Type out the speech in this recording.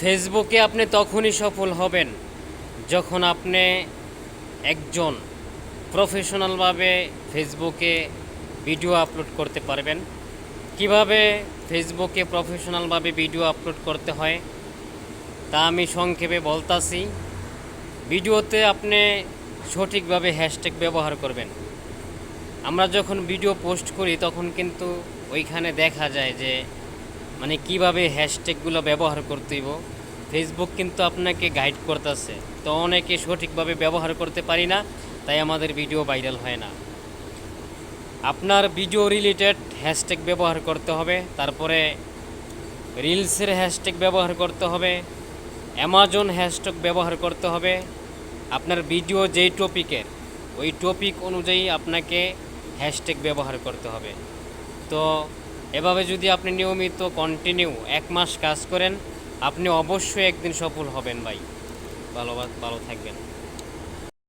ফেসবুকে আপনি তখনই সফল হবেন যখন আপনি একজন প্রফেশনালভাবে ফেসবুকে ভিডিও আপলোড করতে পারবেন। কিভাবে ফেসবুকে প্রফেশনালভাবে ভিডিও আপলোড করতে হয় তা আমি সংক্ষেপে বলতাছি। ভিডিওতে আপনি সঠিকভাবে হ্যাশট্যাগ ব্যবহার করবেন। আমরা যখন ভিডিও পোস্ট করি তখন কিন্তু ওইখানে দেখা যায় যে কিভাবে হ্যাশট্যাগুলো ব্যবহার করতে হইব। ফেসবুক কিন্তু আপনাকে গাইড করতেছে, তো অনেকে সঠিকভাবে ব্যবহার করতে পারি না, তাই আমাদের ভিডিও ভাইরাল হয় না। আপনার ভিডিও রিলেটেড হ্যাশট্যাগ ব্যবহার করতে হবে, তারপরে রিলসের হ্যাশট্যাগ ব্যবহার করতে হবে, অ্যামাজন হ্যাশট্যাগ ব্যবহার করতে হবে। আপনার ভিডিও যেই টপিকের ওই টপিক অনুযায়ী আপনাকে হ্যাশট্যাগ ব্যবহার করতে হবে। তো এভাবে যদি আপনি নিয়মিত কন্টিনিউ 1 মাস কাজ করেন, আপনি অবশ্যই একদিন সফল হবেন ভাই। ভালো থাকবেন।